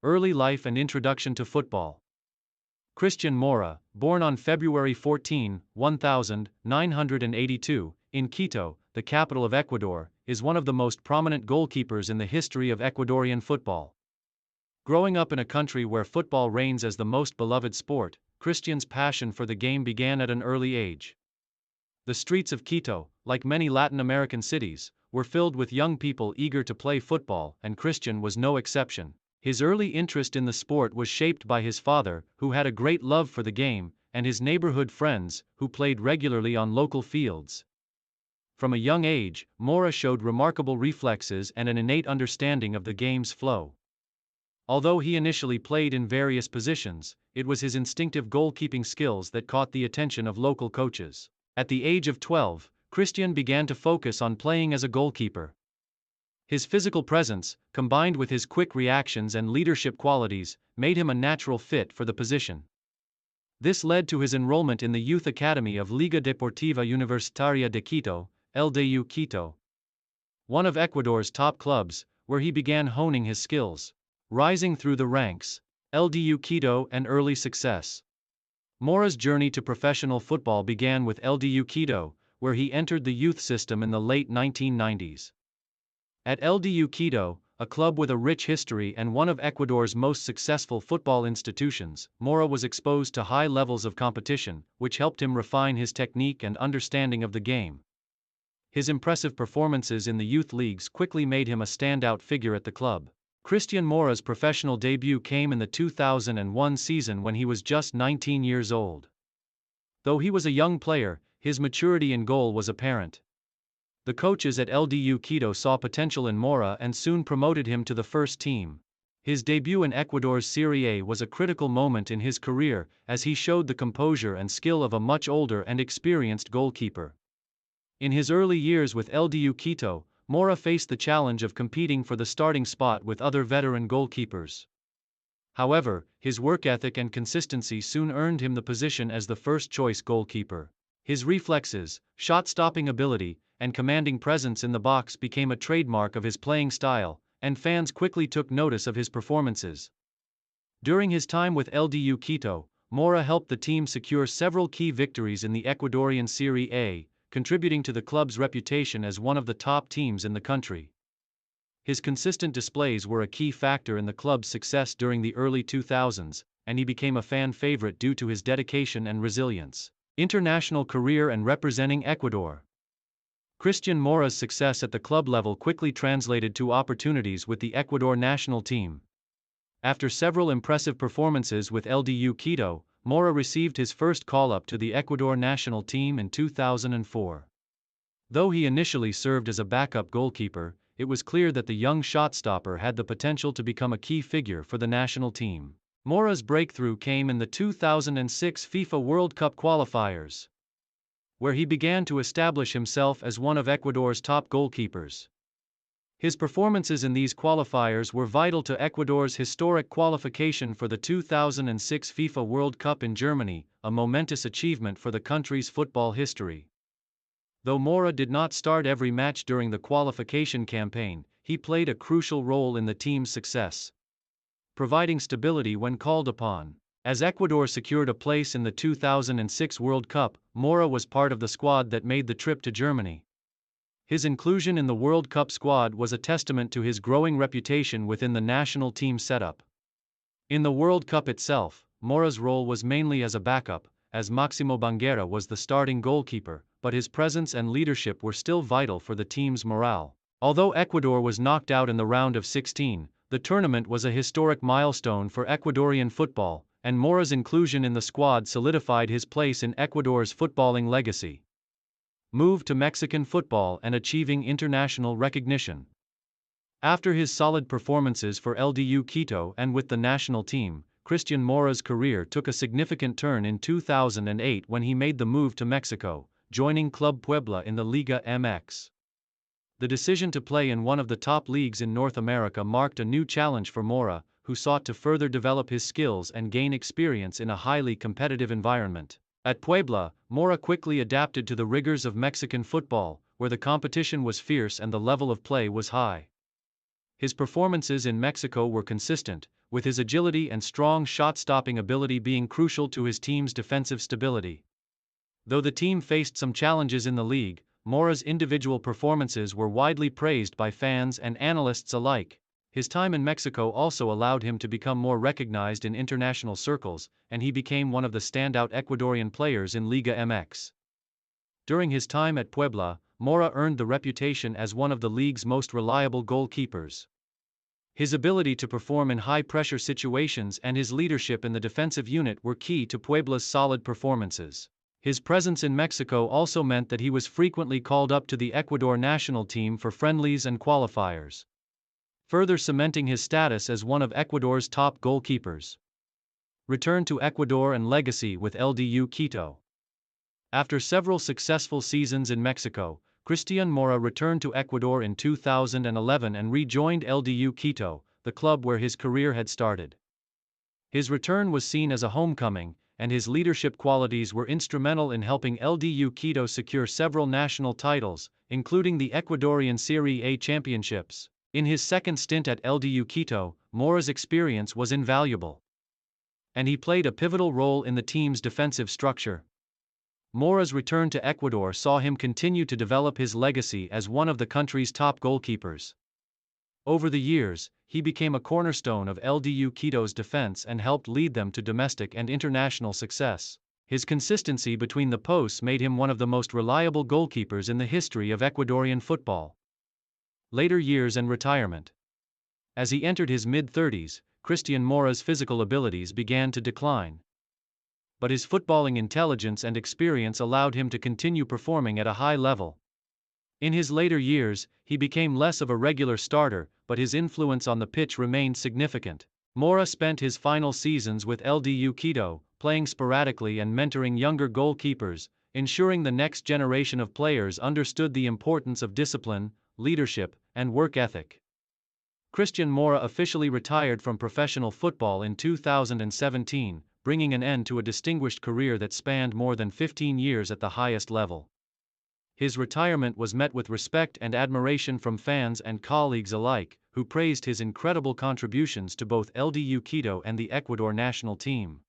Early life and introduction to football. Cristian Mora, born on February 14, 1982, in Quito, the capital of Ecuador, is one of the most prominent goalkeepers in the history of Ecuadorian football. Growing up in a country where football reigns as the most beloved sport, Cristian's passion for the game began at an early age. The streets of Quito, like many Latin American cities, were filled with young people eager to play football, and Cristian was no exception. His early interest in the sport was shaped by his father, who had a great love for the game, and his neighborhood friends, who played regularly on local fields. From a young age, Mora showed remarkable reflexes and an innate understanding of the game's flow. Although he initially played in various positions, it was his instinctive goalkeeping skills that caught the attention of local coaches. At the age of 12, Cristian began to focus on playing as a goalkeeper. His physical presence, combined with his quick reactions and leadership qualities, made him a natural fit for the position. This led to his enrollment in the youth academy of Liga Deportiva Universitaria de Quito, LDU Quito, one of Ecuador's top clubs, where he began honing his skills. Rising through the ranks, LDU Quito and early success. Mora's journey to professional football began with LDU Quito, where he entered the youth system in the late 1990s. At LDU Quito, a club with a rich history and one of Ecuador's most successful football institutions, Mora was exposed to high levels of competition, which helped him refine his technique and understanding of the game. His impressive performances in the youth leagues quickly made him a standout figure at the club. Cristian Mora's professional debut came in the 2001 season when he was just 19 years old. Though he was a young player, his maturity in goal was apparent. The coaches at LDU Quito saw potential in Mora and soon promoted him to the first team. His debut in Ecuador's Serie A was a critical moment in his career, as he showed the composure and skill of a much older and experienced goalkeeper. In his early years with LDU Quito, Mora faced the challenge of competing for the starting spot with other veteran goalkeepers. However, his work ethic and consistency soon earned him the position as the first-choice goalkeeper. His reflexes, shot-stopping ability, and commanding presence in the box became a trademark of his playing style, and fans quickly took notice of his performances. During his time with LDU Quito, Mora helped the team secure several key victories in the Ecuadorian Serie A, contributing to the club's reputation as one of the top teams in the country. His consistent displays were a key factor in the club's success during the early 2000s, and he became a fan favorite due to his dedication and resilience. International career and representing Ecuador. Cristian Mora's success at the club level quickly translated to opportunities with the Ecuador national team. After several impressive performances with LDU Quito, Mora received his first call-up to the Ecuador national team in 2004. Though he initially served as a backup goalkeeper, it was clear that the young shot-stopper had the potential to become a key figure for the national team. Mora's breakthrough came in the 2006 FIFA World Cup qualifiers, where he began to establish himself as one of Ecuador's top goalkeepers. His performances in these qualifiers were vital to Ecuador's historic qualification for the 2006 FIFA World Cup in Germany, a momentous achievement for the country's football history. Though Mora did not start every match during the qualification campaign, he played a crucial role in the team's success, providing stability when called upon. As Ecuador secured a place in the 2006 World Cup, Mora was part of the squad that made the trip to Germany. His inclusion in the World Cup squad was a testament to his growing reputation within the national team setup. In the World Cup itself, Mora's role was mainly as a backup, as Maximo Banguera was the starting goalkeeper, but his presence and leadership were still vital for the team's morale. Although Ecuador was knocked out in the round of 16, the tournament was a historic milestone for Ecuadorian football, and Mora's inclusion in the squad solidified his place in Ecuador's footballing legacy. Move to Mexican football and achieving international recognition. After his solid performances for LDU Quito and with the national team, Cristian Mora's career took a significant turn in 2008 when he made the move to Mexico, joining Club Puebla in the Liga MX. The decision to play in one of the top leagues in North America marked a new challenge for Mora, who sought to further develop his skills and gain experience in a highly competitive environment. At Puebla, Mora quickly adapted to the rigors of Mexican football, where the competition was fierce and the level of play was high. His performances in Mexico were consistent, with his agility and strong shot-stopping ability being crucial to his team's defensive stability. Though the team faced some challenges in the league, Mora's individual performances were widely praised by fans and analysts alike. His time in Mexico also allowed him to become more recognized in international circles, and he became one of the standout Ecuadorian players in Liga MX. During his time at Puebla, Mora earned the reputation as one of the league's most reliable goalkeepers. His ability to perform in high-pressure situations and his leadership in the defensive unit were key to Puebla's solid performances. His presence in Mexico also meant that he was frequently called up to the Ecuador national team for friendlies and qualifiers, further cementing his status as one of Ecuador's top goalkeepers. Return to Ecuador and legacy with LDU Quito. After several successful seasons in Mexico, Cristian Mora returned to Ecuador in 2011 and rejoined LDU Quito, the club where his career had started. His return was seen as a homecoming, and his leadership qualities were instrumental in helping LDU Quito secure several national titles, including the Ecuadorian Serie A championships. In his second stint at LDU Quito, Mora's experience was invaluable, and he played a pivotal role in the team's defensive structure. Mora's return to Ecuador saw him continue to develop his legacy as one of the country's top goalkeepers. Over the years, he became a cornerstone of LDU Quito's defense and helped lead them to domestic and international success. His consistency between the posts made him one of the most reliable goalkeepers in the history of Ecuadorian football. Later years and retirement. As he entered his mid-30s, Cristian Mora's physical abilities began to decline. But his footballing intelligence and experience allowed him to continue performing at a high level. In his later years, he became less of a regular starter, but his influence on the pitch remained significant. Mora spent his final seasons with LDU Quito, playing sporadically and mentoring younger goalkeepers, ensuring the next generation of players understood the importance of discipline, leadership, and work ethic. Cristian Mora officially retired from professional football in 2017, bringing an end to a distinguished career that spanned more than 15 years at the highest level. His retirement was met with respect and admiration from fans and colleagues alike, who praised his incredible contributions to both LDU Quito and the Ecuador national team.